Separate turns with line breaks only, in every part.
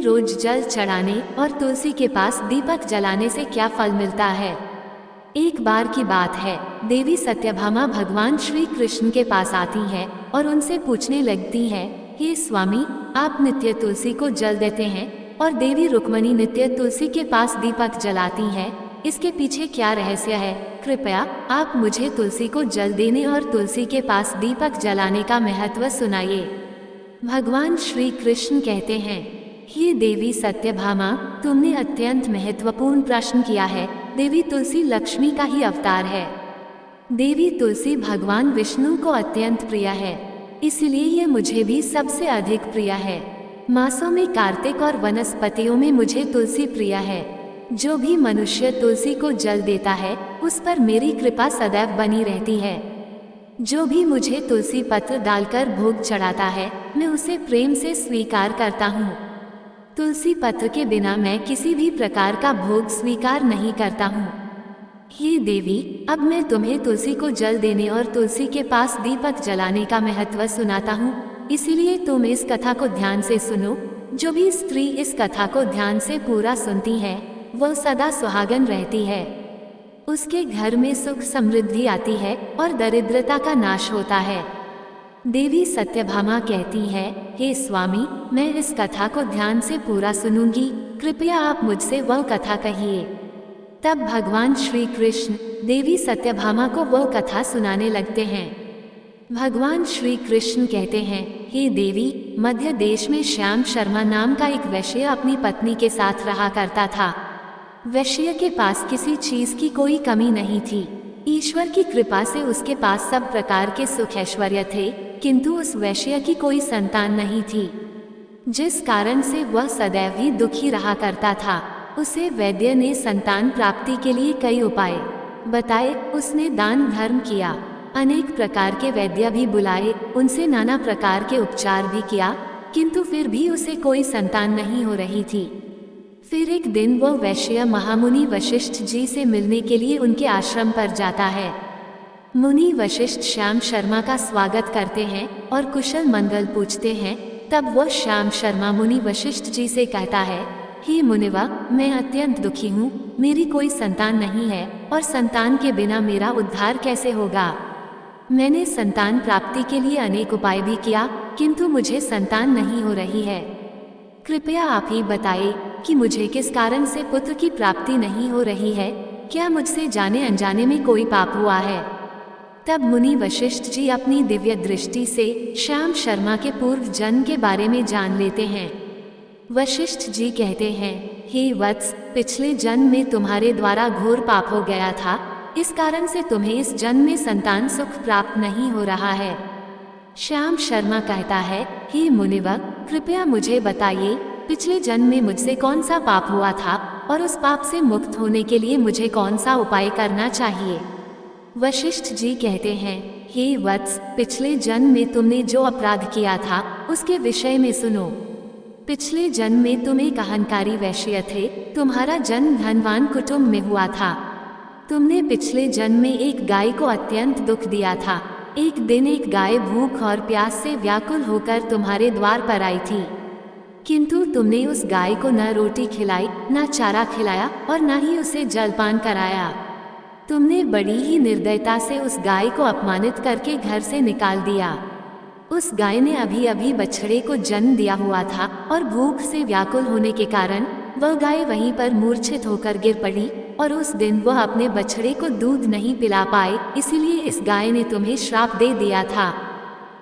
रोज जल चढ़ाने और तुलसी के पास दीपक जलाने से क्या फल मिलता है। एक बार की बात है, देवी सत्यभामा भगवान श्री कृष्ण के पास आती है और उनसे पूछने लगती है, हे स्वामी, आप नित्य तुलसी को जल देते हैं और देवी रुक्मणी नित्य तुलसी के पास दीपक जलाती हैं, इसके पीछे क्या रहस्य है? कृपया आप मुझे तुलसी को जल देने और तुलसी के पास दीपक जलाने का महत्व सुनाइए। भगवान श्री कृष्ण कहते हैं, हे देवी सत्यभामा, तुमने अत्यंत महत्वपूर्ण प्रश्न किया है। देवी तुलसी लक्ष्मी का ही अवतार है। देवी तुलसी भगवान विष्णु को अत्यंत प्रिय है, इसलिए ये मुझे भी सबसे अधिक प्रिय है। मासों में कार्तिक और वनस्पतियों में मुझे तुलसी प्रिय है। जो भी मनुष्य तुलसी को जल देता है, उस पर मेरी कृपा सदैव बनी रहती है। जो भी मुझे तुलसी पत्र डालकर भोग चढ़ाता है, मैं उसे प्रेम से स्वीकार करता हूँ। तुलसी पत्र के बिना मैं किसी भी प्रकार का भोग स्वीकार नहीं करता हूँ। हे देवी, अब मैं तुम्हें तुलसी को जल देने और तुलसी के पास दीपक जलाने का महत्व सुनाता हूँ, इसीलिए तुम इस कथा को ध्यान से सुनो। जो भी स्त्री इस कथा को ध्यान से पूरा सुनती है, वह सदा सुहागन रहती है। उसके घर में सुख समृद्धि आती है और दरिद्रता का नाश होता है। देवी सत्यभामा कहती है, हे स्वामी, मैं इस कथा को ध्यान से पूरा सुनूंगी, कृपया आप मुझसे वह कथा कहिए। तब भगवान श्री कृष्ण देवी सत्यभामा को वह कथा सुनाने लगते हैं। भगवान श्री कृष्ण कहते हैं, हे देवी, मध्य देश में श्याम शर्मा नाम का एक वैश्य अपनी पत्नी के साथ रहा करता था। वैश्य के पास किसी चीज की कोई कमी नहीं थी। ईश्वर की कृपा से उसके पास सब प्रकार के सुख ऐश्वर्य थे, किंतु उस वैश्य की कोई संतान नहीं थी, जिस कारण से वह सदैव ही दुखी रहा करता था। उसे वैद्य ने संतान प्राप्ति के लिए कई उपाय बताए। उसने दान धर्म किया, अनेक प्रकार के वैद्य भी बुलाए, उनसे नाना प्रकार के उपचार भी किया, किंतु फिर भी उसे कोई संतान नहीं हो रही थी। फिर एक दिन वह वैश्य महामुनि वशिष्ठ जी से मिलने के लिए उनके आश्रम पर जाता है। मुनि वशिष्ठ श्याम शर्मा का स्वागत करते हैं और कुशल मंगल पूछते हैं। तब वह श्याम शर्मा मुनि वशिष्ठ जी से कहता है, हे मुनिवा, मैं अत्यंत दुखी हूँ, मेरी कोई संतान नहीं है और संतान के बिना मेरा उद्धार कैसे होगा। मैंने संतान प्राप्ति के लिए अनेक उपाय भी किया, किंतु मुझे संतान नहीं हो रही है। कृपया आप ही बताइए कि मुझे किस कारण से पुत्र की प्राप्ति नहीं हो रही है। क्या मुझसे जाने अनजाने में कोई पाप हुआ है? तब मुनि वशिष्ठ जी अपनी दिव्य दृष्टि से श्याम शर्मा के पूर्व जन्म के बारे में जान लेते हैं। वशिष्ठ जी कहते हैं, हे वत्स, पिछले जन्म में तुम्हारे द्वारा घोर पाप हो गया था, इस कारण से तुम्हें इस जन्म में संतान सुख प्राप्त नहीं हो रहा है। श्याम शर्मा कहता है, हे मुनिवर, कृपया मुझे बताइए, पिछले जन्म में मुझसे कौन सा पाप हुआ था और उस पाप से मुक्त होने के लिए मुझे कौन सा उपाय करना चाहिए। वशिष्ठ जी कहते हैं, हे वत्स, पिछले जन्म में तुमने जो अपराध किया था उसके विषय में सुनो। पिछले जन्म में तुम एक अहंकारी वैश्य थे। तुम्हारा जन्म धनवान कुटुंब में हुआ था। तुमने पिछले जन्म में एक गाय को अत्यंत दुख दिया था। एक दिन एक गाय भूख और प्यास से व्याकुल होकर तुम्हारे द्वार पर आई थी, किंतु तुमने उस गाय को न रोटी खिलाई, न चारा खिलाया और न ही उसे जलपान कराया। तुमने बड़ी ही निर्दयता से उस गाय को अपमानित करके घर से निकाल दिया। उस गाय ने अभी अभी बछड़े को जन्म दिया हुआ था और भूख से व्याकुल होने के कारण वह गाय वहीं पर मूर्छित होकर गिर पड़ी और उस दिन वह अपने बछड़े को दूध नहीं पिला पाए, इसीलिए इस गाय ने तुम्हें श्राप दे दिया था।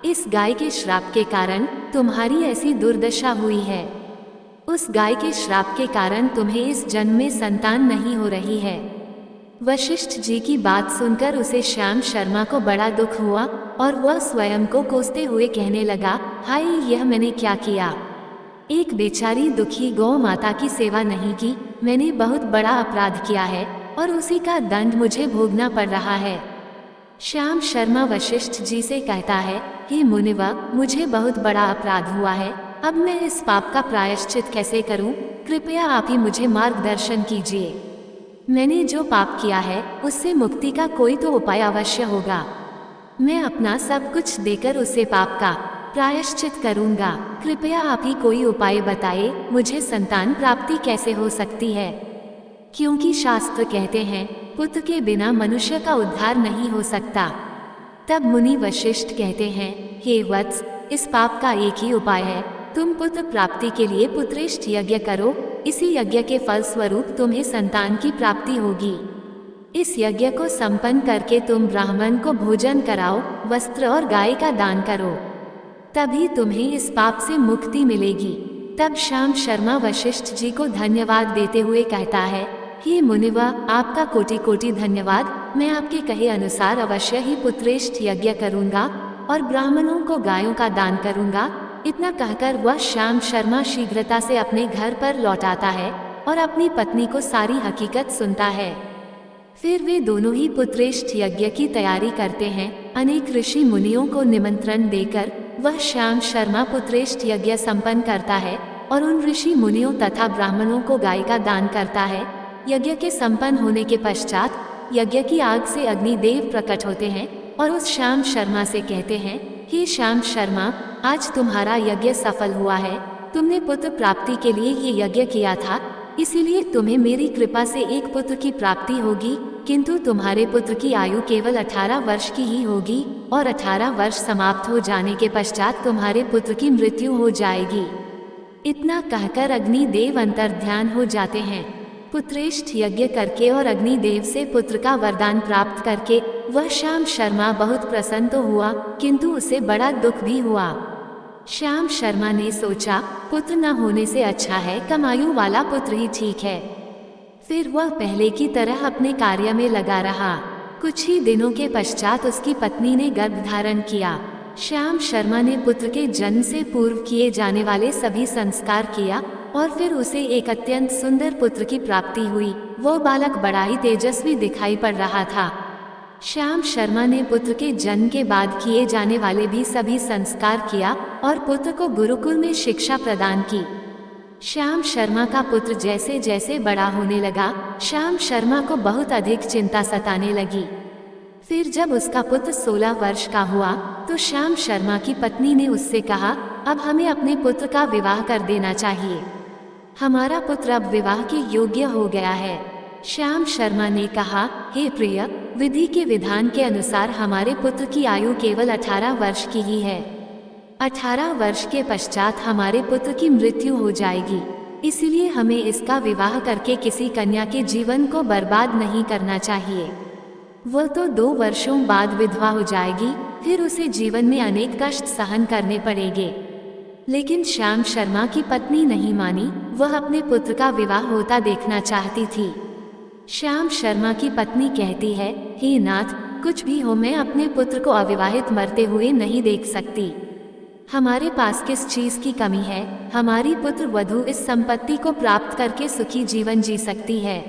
इस गाय के श्राप के कारण तुम्हारी ऐसी दुर्दशा हुई है। उस गाय के श्राप के कारण तुम्हें इस जन्म में संतान नहीं हो रही है। वशिष्ठ जी की बात सुनकर उसे श्याम शर्मा को बड़ा दुख हुआ और वह स्वयं को कोसते हुए कहने लगा, हाय, यह मैंने क्या किया। एक बेचारी दुखी गौ माता की सेवा नहीं की। मैंने बहुत बड़ा अपराध किया है और उसी का दंड मुझे भोगना पड़ रहा है। श्याम शर्मा वशिष्ठ जी से कहता है, हे मुनिवा, मुझे बहुत बड़ा अपराध हुआ है। अब मैं इस पाप का प्रायश्चित कैसे करूं? कृपया आप ही मुझे मार्गदर्शन कीजिए। मैंने जो पाप किया है उससे मुक्ति का कोई तो उपाय अवश्य होगा। मैं अपना सब कुछ देकर उसे पाप का प्रायश्चित करूंगा। कृपया आप ही कोई उपाय बताए, मुझे संतान प्राप्ति कैसे हो सकती है, क्योंकि शास्त्र कहते हैं पुत्र के बिना मनुष्य का उद्धार नहीं हो सकता। तब मुनि वशिष्ठ कहते हैं, हे वत्स, इस पाप का एक ही उपाय है, तुम पुत्र प्राप्ति के लिए पुत्रेष्ठ यज्ञ करो। इसी यज्ञ के फल स्वरूप तुम्हें संतान की प्राप्ति होगी। इस यज्ञ को संपन्न करके तुम ब्राह्मण को भोजन कराओ, वस्त्र और गाय का दान करो, तभी तुम्हें इस पाप से मुक्ति मिलेगी। तब श्याम शर्मा वशिष्ठ जी को धन्यवाद देते हुए कहता है, हे मुनिवा, आपका कोटि कोटि धन्यवाद। मैं आपके कहे अनुसार अवश्य ही पुत्रेष्ठ यज्ञ करूंगा और ब्राह्मणों को गायों का दान करूंगा। इतना कहकर वह श्याम शर्मा शीघ्रता से अपने घर पर लौट आता है और अपनी पत्नी को सारी हकीकत सुनता है। फिर वे दोनों ही पुत्रेष्ठ यज्ञ की तैयारी करते हैं। अनेक ऋषि मुनियों को निमंत्रण देकर वह श्याम शर्मा पुत्रेष्ठ यज्ञ संपन्न करता है और उन ऋषि मुनियों तथा ब्राह्मणों को गाय का दान करता है। यज्ञ के संपन्न होने के पश्चात यज्ञ की आग से अग्निदेव प्रकट होते हैं और उस श्याम शर्मा से कहते हैं, हे श्याम शर्मा, आज तुम्हारा यज्ञ सफल हुआ है। तुमने पुत्र प्राप्ति के लिए ये यज्ञ किया था, इसीलिए तुम्हें मेरी कृपा से एक पुत्र की प्राप्ति होगी, किंतु तुम्हारे पुत्र की आयु केवल 18 वर्ष की ही होगी और 18 वर्ष समाप्त हो जाने के पश्चात तुम्हारे पुत्र की मृत्यु हो जाएगी। इतना कहकर अग्निदेव अंतर्ध्यान हो जाते हैं। पुत्रेष्ठ यज्ञ करके और अग्निदेव से पुत्र का वरदान प्राप्त करके वह श्याम शर्मा बहुत प्रसन्न तो हुआ, किंतु उसे बड़ा दुख भी हुआ। श्याम शर्मा ने सोचा, पुत्र न होने से अच्छा है कम-आयु वाला पुत्र ही ठीक है। फिर वह पहले की तरह अपने कार्य में लगा रहा। कुछ ही दिनों के पश्चात उसकी पत्नी ने गर्भ धारण किया। श्याम शर्मा ने पुत्र के जन्म से पूर्व किए जाने वाले सभी संस्कार किया और फिर उसे एक अत्यंत सुंदर पुत्र की प्राप्ति हुई। वो बालक बड़ा ही तेजस्वी दिखाई पड़ रहा था। श्याम शर्मा ने पुत्र के जन्म के बाद किए जाने वाले भी सभी संस्कार किया और पुत्र को गुरुकुल में शिक्षा प्रदान की। श्याम शर्मा का पुत्र जैसे जैसे बड़ा होने लगा, श्याम शर्मा को बहुत अधिक चिंता सताने लगी। फिर जब उसका पुत्र 16 वर्ष का हुआ तो श्याम शर्मा की पत्नी ने उससे कहा, अब हमें अपने पुत्र का विवाह कर देना चाहिए। हमारा पुत्र अब विवाह के योग्य हो गया है। श्याम शर्मा ने कहा, हे प्रिय, विधि के विधान के अनुसार हमारे पुत्र की आयु केवल 18 वर्ष की ही है। 18 वर्ष के पश्चात हमारे पुत्र की मृत्यु हो जाएगी, इसलिए हमें इसका विवाह करके किसी कन्या के जीवन को बर्बाद नहीं करना चाहिए। वह तो 2 वर्षों बाद विधवा हो जाएगी, फिर उसे जीवन में अनेक कष्ट सहन करने पड़ेंगे। लेकिन श्याम शर्मा की पत्नी नहीं मानी, वह अपने पुत्र का विवाह होता देखना चाहती थी। श्याम शर्मा की पत्नी कहती है, हे नाथ, कुछ भी हो, मैं अपने पुत्र को अविवाहित मरते हुए नहीं देख सकती। हमारे पास किस चीज की कमी है? हमारी पुत्र वधू इस संपत्ति को प्राप्त करके सुखी जीवन जी सकती है।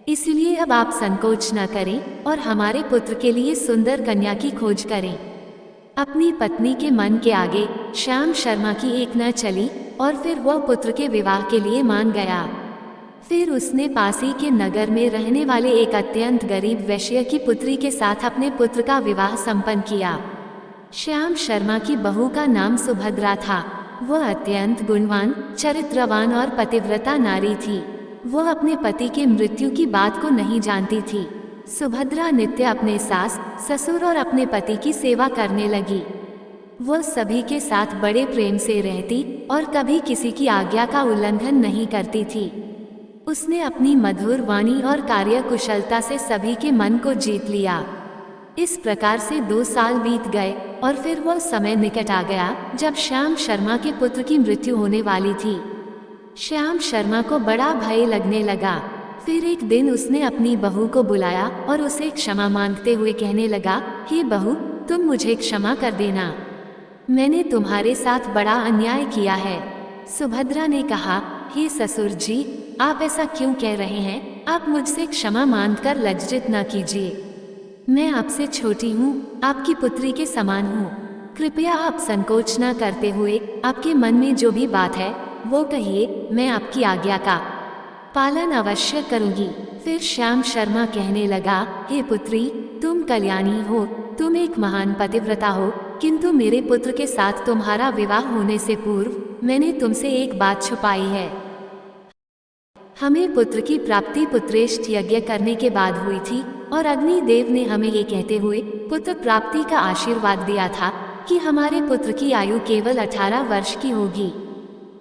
इसलिए अब आप संकोच न करें और हमारे पुत्र के लिए सुंदर कन्या की खोज करें। अपनी पत्नी के मन के आगे श्याम शर्मा की एक न चली और फिर वह पुत्र के विवाह के लिए मान गया। फिर उसने पास ही के नगर में रहने वाले एक अत्यंत गरीब वैश्य की पुत्री के साथ अपने पुत्र का विवाह संपन्न किया। श्याम शर्मा की बहू का नाम सुभद्रा था। वह अत्यंत गुणवान, चरित्रवान और पतिव्रता नारी थी। वह अपने पति के मृत्यु की बात को नहीं जानती थी। सुभद्रा नित्य अपने सास, ससुर और अपने पति की सेवा करने लगी। वह सभी के साथ बड़े प्रेम से रहती और कभी किसी की आज्ञा का उल्लंघन नहीं करती थी। उसने अपनी मधुर वाणी और कार्यकुशलता से सभी के मन को जीत लिया। इस प्रकार से 2 साल बीत गए और फिर वह समय निकट आ गया जब श्याम शर्मा के पुत्र की मृत्यु होने वाली थी। श्याम शर्मा को बड़ा भय लगने लगा। फिर एक दिन उसने अपनी बहू को बुलाया और उसे क्षमा मांगते हुए कहने लगा, हे बहू, तुम मुझे क्षमा कर देना, मैंने तुम्हारे साथ बड़ा अन्याय किया है। सुभद्रा ने कहा, हे ससुर जी, आप ऐसा क्यों कह रहे हैं? आप मुझसे क्षमा मांगकर लज्जित न कीजिए। मैं आपसे छोटी हूँ, आपकी पुत्री के समान हूँ। कृपया आप संकोच न करते हुए आपके मन में जो भी बात है वो कहिए, मैं आपकी आज्ञा का पालन अवश्य करूँगी। फिर श्याम शर्मा कहने लगा, हे पुत्री, तुम कल्याणी हो, तुम एक महान पतिव्रता हो, किंतु मेरे पुत्र के साथ तुम्हारा विवाह होने से पूर्व मैंने तुमसे एक बात छुपाई है। हमें पुत्र की प्राप्ति पुत्रेष्ठ यज्ञ करने के बाद हुई थी, और अग्निदेव ने हमें ये कहते हुए पुत्र प्राप्ति का आशीर्वाद दिया था कि हमारे पुत्र की आयु केवल 18 वर्ष की होगी।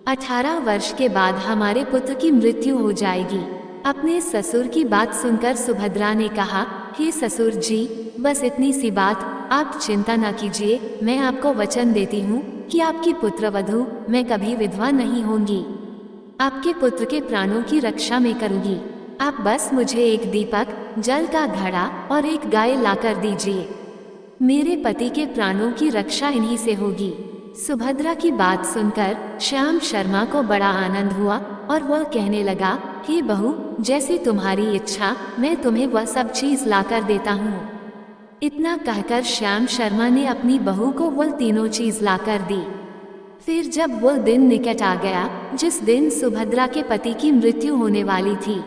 18 वर्ष के बाद हमारे पुत्र की मृत्यु हो जाएगी। अपने ससुर की बात सुनकर सुभद्रा ने कहा, हे ससुर जी, बस इतनी सी बात, आप चिंता न कीजिए। मैं आपको वचन देती हूँ कि आपकी पुत्रवधू मैं कभी विधवा नहीं होंगी। आपके पुत्र के प्राणों की रक्षा मैं करूँगी। आप बस मुझे एक दीपक, जल का घड़ा और एक गाय लाकर दीजिए। मेरे पति के प्राणों की रक्षा इन्हीं से होगी। सुभद्रा की बात सुनकर श्याम शर्मा को बड़ा आनंद हुआ और वह कहने लगा, हे बहू, जैसी तुम्हारी इच्छा, मैं तुम्हें वह सब चीज लाकर देता हूँ। इतना कहकर श्याम शर्मा ने अपनी बहू को वह तीनों चीज लाकर दी। फिर जब वह दिन निकट आ गया जिस दिन सुभद्रा के पति की मृत्यु होने वाली थी,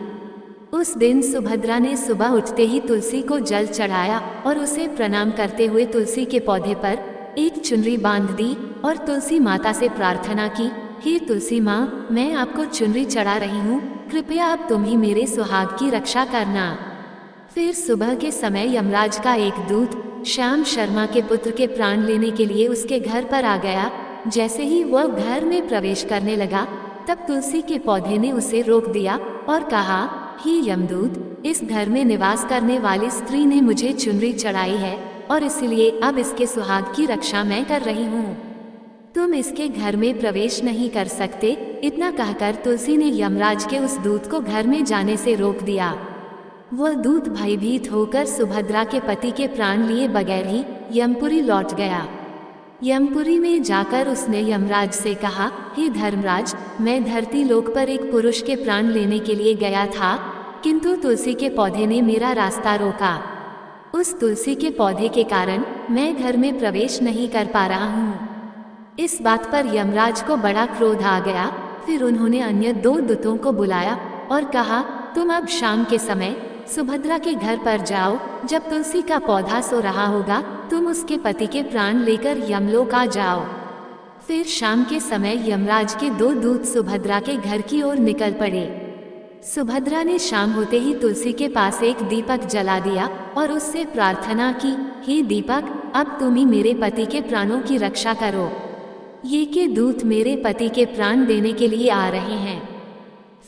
उस दिन सुभद्रा ने सुबह उठते ही तुलसी को जल चढ़ाया और उसे प्रणाम करते हुए तुलसी के पौधे पर एक चुनरी बांध दी और तुलसी माता से प्रार्थना की, हे तुलसी माँ, मैं आपको चुनरी चढ़ा रही हूँ, कृपया अब तुम ही मेरे सुहाग की रक्षा करना। फिर सुबह के समय यमराज का एक दूत श्याम शर्मा के पुत्र के प्राण लेने के लिए उसके घर पर आ गया। जैसे ही वह घर में प्रवेश करने लगा, तब तुलसी के पौधे ने उसे रोक दिया और कहा, हे यमदूत, इस घर में निवास करने वाली स्त्री ने मुझे चुनरी चढ़ाई है और इसलिए अब इसके सुहाग की रक्षा मैं कर रही हूँ। तुम इसके घर में प्रवेश नहीं कर सकते। इतना कहकर तुलसी ने यमराज के उस दूत को घर में जाने से रोक दिया। वह दूत भयभीत होकर सुभद्रा के पति के प्राण लिए बगैर ही यमपुरी लौट गया। यमपुरी में जाकर उसने यमराज से कहा, हे धर्मराज, मैं धरती लोक पर एक पुरुष के प्राण लेने के लिए गया था, किंतु तुलसी के पौधे ने मेरा रास्ता रोका। उस तुलसी के पौधे के कारण मैं घर में प्रवेश नहीं कर पा रहा हूँ। इस बात पर यमराज को बड़ा क्रोध आ गया। फिर उन्होंने अन्य 2 दूतों को बुलाया और कहा, तुम अब शाम के समय सुभद्रा के घर पर जाओ। जब तुलसी का पौधा सो रहा होगा, तुम उसके पति के प्राण लेकर यमलोक आ जाओ। फिर शाम के समय यमराज के 2 दूत सुभद्रा के घर की ओर निकल पड़े। सुभद्रा ने शाम होते ही तुलसी के पास एक दीपक जला दिया और उससे प्रार्थना की, हे दीपक, अब तुम ही मेरे पति के प्राणों की रक्षा करो। ये के दूत मेरे पति के प्राण देने के लिए आ रहे हैं।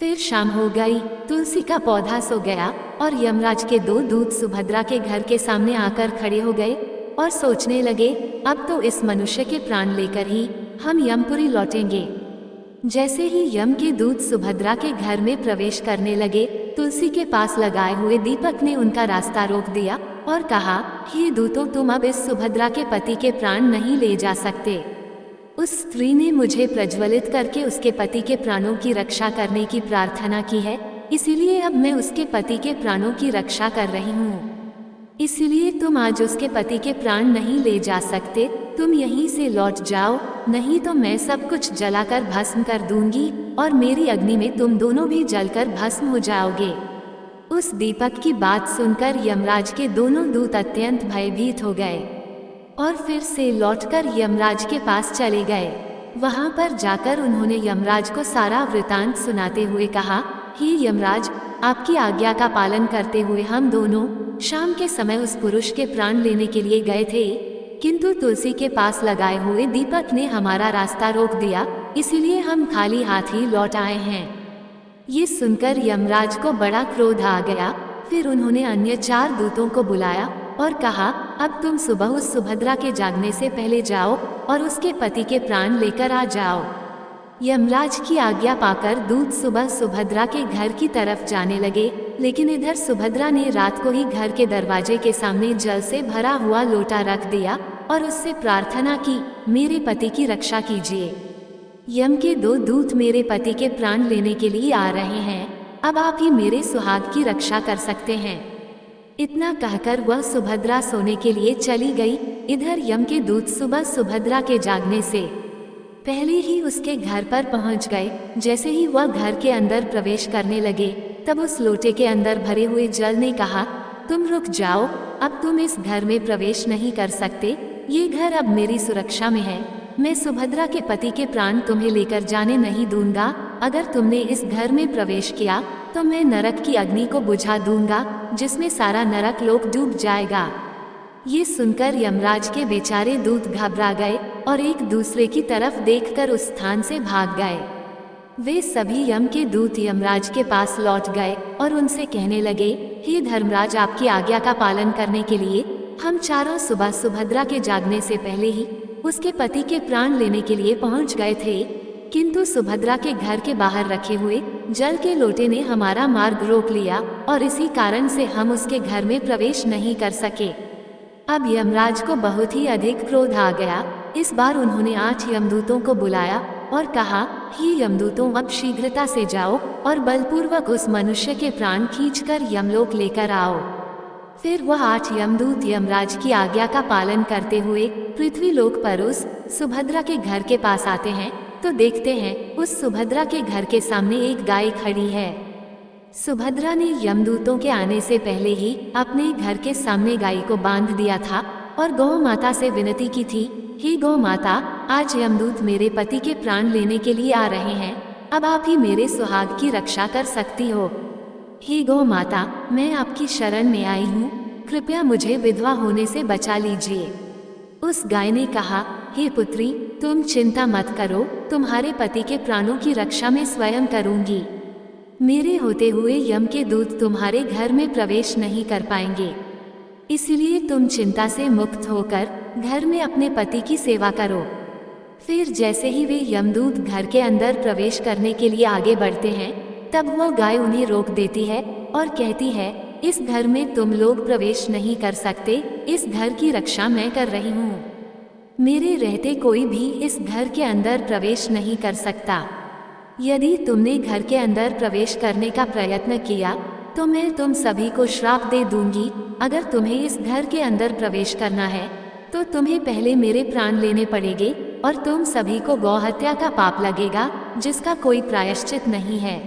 फिर शाम हो गई, तुलसी का पौधा सो गया और यमराज के 2 दूत सुभद्रा के घर के सामने आकर खड़े हो गए और सोचने लगे, अब तो इस मनुष्य के प्राण लेकर ही हम यमपुरी लौटेंगे। जैसे ही यम के दूत सुभद्रा के घर में प्रवेश करने लगे, तुलसी के पास लगाए हुए दीपक ने उनका रास्ता रोक दिया और कहा, हे दूतों, तुम अब इस सुभद्रा के पति के प्राण नहीं ले जा सकते। उस स्त्री ने मुझे प्रज्वलित करके उसके पति के प्राणों की रक्षा करने की प्रार्थना की है, इसीलिए अब मैं उसके पति के प्राणों की रक्षा कर रही हूँ। इसलिए तुम आज उसके पति के प्राण नहीं ले जा सकते। तुम यहीं से लौट जाओ, नहीं तो मैं सब कुछ जलाकर भस्म कर दूंगी और मेरी अग्नि में तुम दोनों भी जलकर भस्म हो जाओगे। उस दीपक की बात सुनकर यमराज के दोनों दूत अत्यंत भयभीत हो गए और फिर से लौटकर यमराज के पास चले गए। वहां पर जाकर उन्होंने यमराज को सारा वृतांत सुनाते हुए कहा, हे यमराज, आपकी आज्ञा का पालन करते हुए हम दोनों शाम के समय उस पुरुष के प्राण लेने के लिए गए थे, किंतु तुलसी के पास लगाए हुए दीपक ने हमारा रास्ता रोक दिया, इसीलिए हम खाली हाथ ही लौट आए हैं। ये सुनकर यमराज को बड़ा क्रोध आ गया। फिर उन्होंने अन्य 4 दूतों को बुलाया और कहा, अब तुम सुबह उस सुभद्रा के जागने से पहले जाओ और उसके पति के प्राण लेकर आ जाओ। यमराज की आज्ञा पाकर दूत सुबह सुभद्रा के घर की तरफ जाने लगे, लेकिन इधर सुभद्रा ने रात को ही घर के दरवाजे के सामने जल से भरा हुआ लोटा रख दिया और उससे प्रार्थना की, मेरे पति की रक्षा कीजिए। यम के 2 दूत मेरे पति के प्राण लेने के लिए आ रहे हैं, अब आप ही मेरे सुहाग की रक्षा कर सकते हैं। इतना कहकर वह सुभद्रा सोने के लिए चली गई। इधर यम के दूत सुबह सुभद्रा के जागने से पहले ही उसके घर पर पहुंच गए। जैसे ही वह घर के अंदर प्रवेश करने लगे, तब उस लोटे के अंदर भरे हुए जल ने कहा, तुम रुक जाओ, अब तुम इस घर में प्रवेश नहीं कर सकते। ये घर अब मेरी सुरक्षा में है। मैं सुभद्रा के पति के प्राण तुम्हें लेकर जाने नहीं दूंगा। अगर तुमने इस घर में प्रवेश किया तो मैं नरक की अग्नि को बुझा दूंगा, जिसमें सारा नरक लोक डूब जाएगा। ये सुनकर यमराज के बेचारे दूत घबरा गए और एक दूसरे की तरफ देखकर उस स्थान से भाग गए। वे सभी यम के दूत यमराज के पास लौट गए और उनसे कहने लगे, हे धर्मराज, आपकी आज्ञा का पालन करने के लिए हम चारों सुबह सुभद्रा के जागने से पहले ही उसके पति के प्राण लेने के लिए पहुंच गए थे, किंतु सुभद्रा के घर के बाहर रखे हुए जल के लोटे ने हमारा मार्ग रोक लिया और इसी कारण से हम उसके घर में प्रवेश नहीं कर सके। अब यमराज को बहुत ही अधिक क्रोध आ गया। इस बार उन्होंने 8 यमदूतों को बुलाया और कहा, हे यमदूतों, अब शीघ्रता से जाओ और बलपूर्वक उस मनुष्य के प्राण खींचकर यमलोक लेकर आओ। फिर वह 8 यमदूत यमराज की आज्ञा का पालन करते हुए पृथ्वीलोक पर उस सुभद्रा के घर के पास आते हैं तो देखते हैं उस सुभद्रा के घर के सामने एक गाय खड़ी है। सुभद्रा ने यमदूतों के आने से पहले ही अपने घर के सामने गाय को बांध दिया था और गौ माता से विनती की थी, हे गौ माता, आज यमदूत मेरे पति के प्राण लेने के लिए आ रहे हैं। अब आप ही मेरे सुहाग की रक्षा कर सकती हो। हे गौ माता, मैं आपकी शरण में आई हूँ, कृपया मुझे विधवा होने से बचा लीजिए। उस गाय ने कहा, हे पुत्री, तुम चिंता मत करो, तुम्हारे पति के प्राणों की रक्षा मैं स्वयं करूंगी। मेरे होते हुए यम के दूत तुम्हारे घर में प्रवेश नहीं कर पाएंगे, इसलिए तुम चिंता से मुक्त होकर घर में अपने पति की सेवा करो। फिर जैसे ही वे यमदूत घर के अंदर प्रवेश करने के लिए आगे बढ़ते हैं, तब वो गाय उन्हें रोक देती है और कहती है, इस घर में तुम लोग प्रवेश नहीं कर सकते, इस घर की रक्षा मैं कर रही हूँ। मेरे रहते कोई भी इस घर के अंदर प्रवेश नहीं कर सकता। यदि तुमने घर के अंदर प्रवेश करने का प्रयत्न किया तो मैं तुम सभी को श्राप दे दूंगी। अगर तुम्हें इस घर के अंदर प्रवेश करना है तो तुम्हें पहले मेरे प्राण लेने पड़ेंगे और तुम सभी को गौहत्या का पाप लगेगा, जिसका कोई प्रायश्चित नहीं है।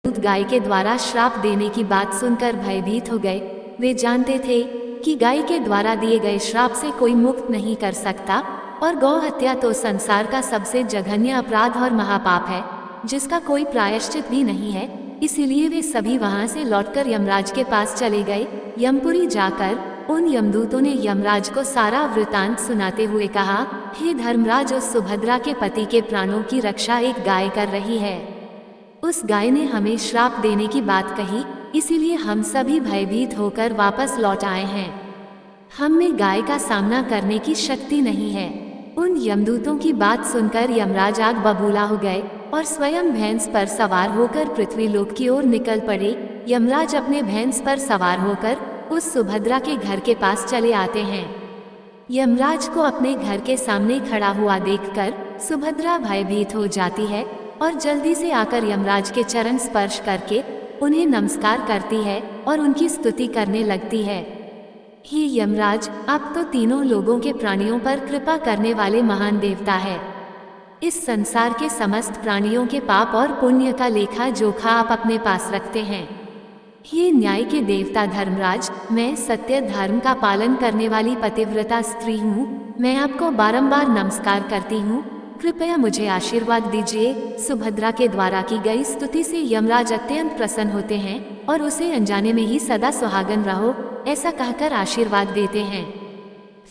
दूत गाय के द्वारा श्राप देने की बात सुनकर भयभीत हो गए। वे जानते थे कि गाय के द्वारा दिए गए श्राप से कोई मुक्त नहीं कर सकता और गौहत्या तो संसार का सबसे जघन्य अपराध और महापाप है, जिसका कोई प्रायश्चित भी नहीं है। इसीलिए वे सभी वहां से लौटकर यमराज के पास चले गए। यमपुरी जाकर उन यमदूतों ने यमराज को सारा वृतांत सुनाते हुए कहा, हे धर्मराज, उस सुभद्रा के पति के प्राणों की रक्षा एक गाय कर रही है। उस गाय ने हमें श्राप देने की बात कही, इसीलिए हम सभी भयभीत होकर वापस लौट आए हैं। हम में गाय का सामना करने की शक्ति नहीं है। उन यमदूतों की बात सुनकर यमराज आग बबूला हो गए और स्वयं भैंस पर सवार होकर पृथ्वीलोक की ओर निकल पड़े। यमराज अपने भैंस पर सवार होकर उस सुभद्रा के घर के पास चले आते हैं। यमराज को अपने घर के सामने खड़ा हुआ देखकर सुभद्रा भयभीत हो जाती है और जल्दी से आकर यमराज के चरण स्पर्श करके उन्हें नमस्कार करती है और उनकी स्तुति करने लगती है। हे यमराज, आप तो तीनों लोगों के प्राणियों पर कृपा करने वाले महान देवता है। इस संसार के समस्त प्राणियों के पाप और पुण्य का लेखा जोखा आप अपने पास रखते हैं। हे न्याय के देवता धर्मराज, मैं सत्य धर्म का पालन करने वाली पतिव्रता स्त्री हूँ। मैं आपको बारंबार नमस्कार करती हूँ, कृपया मुझे आशीर्वाद दीजिए। सुभद्रा के द्वारा की गई स्तुति से यमराज अत्यंत प्रसन्न होते हैं और उसे अनजाने में ही सदा सुहागन रहो ऐसा कहकर आशीर्वाद देते हैं।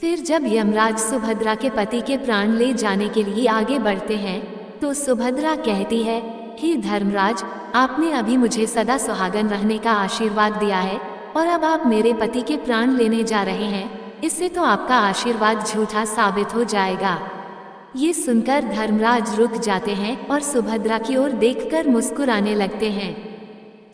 फिर जब यमराज सुभद्रा के पति के प्राण ले जाने के लिए आगे बढ़ते हैं तो सुभद्रा कहती है, हे धर्मराज, आपने अभी मुझे सदा सुहागन रहने का आशीर्वाद दिया है और अब आप मेरे पति के प्राण लेने जा रहे हैं, इससे तो आपका आशीर्वाद झूठा साबित हो जाएगा। ये सुनकर धर्मराज रुक जाते हैं और सुभद्रा की ओर देखकर मुस्कुराने लगते हैं।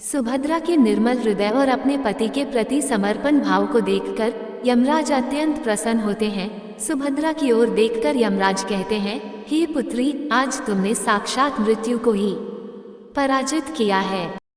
सुभद्रा के निर्मल हृदय और अपने पति के प्रति समर्पण भाव को देखकर यमराज अत्यंत प्रसन्न होते हैं। सुभद्रा की ओर देखकर यमराज कहते हैं, हे पुत्री, आज तुमने साक्षात मृत्यु को ही पराजित किया है।